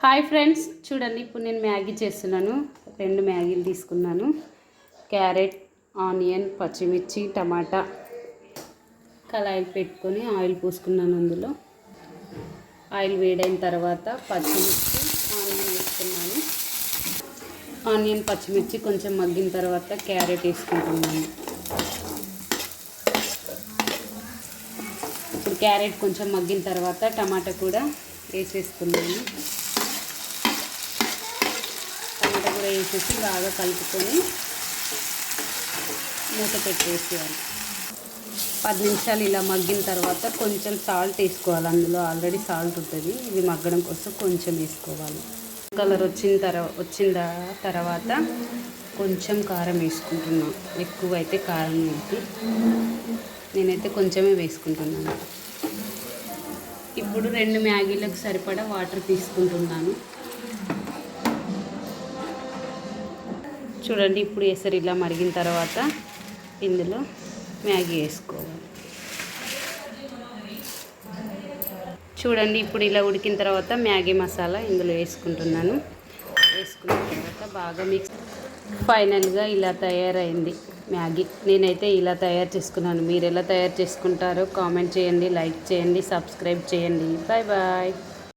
Hi friends, చూడండి ఇప్పుడు నేను మ్యాగీ చేస్తున్నాను. 2 మ్యాగీలు తీసుకున్నాను. క్యారెట్, ఆనియన్, పచ్చిమిర్చి, టమాటా కళాయి పెట్టుకొని ఆయిల్ పోసుకున్నాను. అందులో ఆయిల్ వేడైన తర్వాత పచ్చిమిర్చి, ఆనియన్ వేసుకున్నాను. ఆనియన్, పచ్చిమిర్చి కొంచెం మగ్గిన తర్వాత క్యారెట్ వేసుకుంటున్నాను. ఇప్పుడు క్యారెట్ కొంచెం మగ్గిన తర్వాత టమాటా కూడా వేసేసుకున్నాను. టమాటా కూడా వేసేసి బాగా కలుపుకొని మూత పెట్టేసేయాలి. 10 నిమిషాలు ఇలా మగ్గిన తర్వాత కొంచెం సాల్ట్ వేసుకోవాలి. అందులో ఆల్రెడీ సాల్ట్ ఉంటుంది, ఇది మగ్గడం కోసం కొంచెం వేసుకోవాలి. కలర్ వచ్చిన తర్వాత కొంచెం కారం వేసుకుంటున్నాను. ఎక్కువ అయితే కారం వేసి నేనైతే కొంచెమే వేసుకుంటున్నాను. ఇప్పుడు 2 మ్యాగీలకు సరిపడా వాటర్ తీసుకుంటున్నాను. చూడండి, ఇప్పుడు ఎసరు ఇలా మరిగిన తర్వాత ఇందులో మ్యాగీ వేసుకోవాలి. చూడండి, ఇప్పుడు ఇలా ఉడికిన తర్వాత మ్యాగీ మసాలా ఇందులో వేసుకుంటున్నాను. వేసుకున్న తర్వాత బాగా మిక్స్. ఫైనల్గా ఇలా తయారైంది మ్యాగీ. నేనైతే ఇలా తయారు చేసుకున్నాను. మీరు ఎలా తయారు చేసుకుంటారో కామెంట్ చేయండి, లైక్ చేయండి, సబ్స్క్రైబ్ చేయండి. Bye bye.